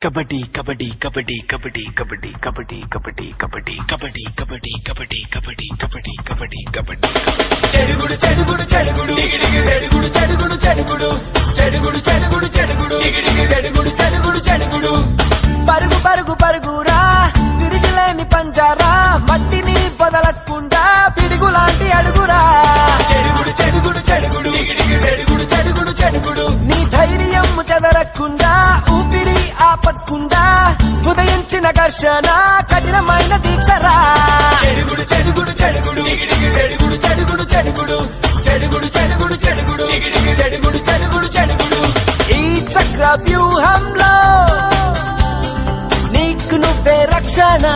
కబడ్డీ కబడ్డీ కబడ్డీ కబడ్డీ కబడ్డీ కబడ్డీ కబడ్డీ కబడ్డీ కబడ్డీ కబడ్డీ కబడ్డీ కబడ్డీ కబడ్డీ కబడ్డీ కబడ్డీ చెడుగుడు చెడుగుడు చెడుగుడు చెడుగుడు చెడుగుడు చెడుగుడు చెడుగుడు చెడుగుడు చెడుగుడు చెడుగుడు చెడుగుడు చెడుగుడు పరుగు పరుగు పరుగురా తిరిగిలేని పంజారా మట్టిని వదలకుండా పిడుగులాంటి అడుగురా చెడుగుడు చెడుగుడు చెడుగుడు చెడుగుడు చెడుగుడు చెడుగుడు నీ ధైర్యం చెదరకుండా ఊపిరి ఆపకుండా ఉదయించిన ఘర్షణ కఠినమైన దీక్షరా చెడుగుడు చెడుగుడు చెడుగుడు చెడుగుడు చెడుగుడు చెడుగుడు చెడుగుడు చెడుగుడు చెడుగుడు చెడుగుడు చెడుగుడు చెడుగుడు ఈ చక్ర వ్యూహంలో నీకు నువ్వే రక్షణ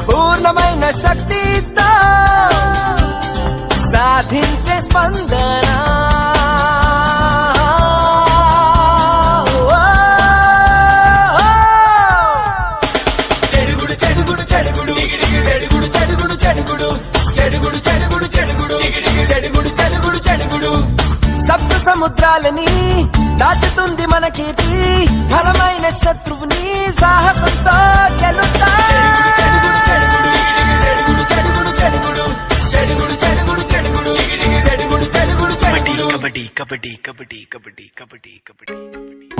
పూర్ణమైన శక్తితో సాధించే స్పందన చెడుగుడు చెడుగుడు చెడుగుడు చెడుగుడు చెడుగుడు చెడుగుడు చెడుగుడు చెడుగుడు చెడుగుడు చెడుగుడు చెడుగుడు చెడుగుడు సప్త సముద్రాలని దాటుతుంది మన కీర్తి బలమైన శత్రువుని సాహసంతో గెలుతా చెడుగుడు చెడుగుడు చెడుగుడు చెడుగుడు చెడుగుడు చెడుగుడు చెడుగుడు చెడుగుడు చెడుగుడు చెడుగుడు చెడుగుడు కబడ్డీ కబడ్డీ కబడ్డీ కబడ్డీ కబడ్డీ కబడ్డీ కబడ్డీ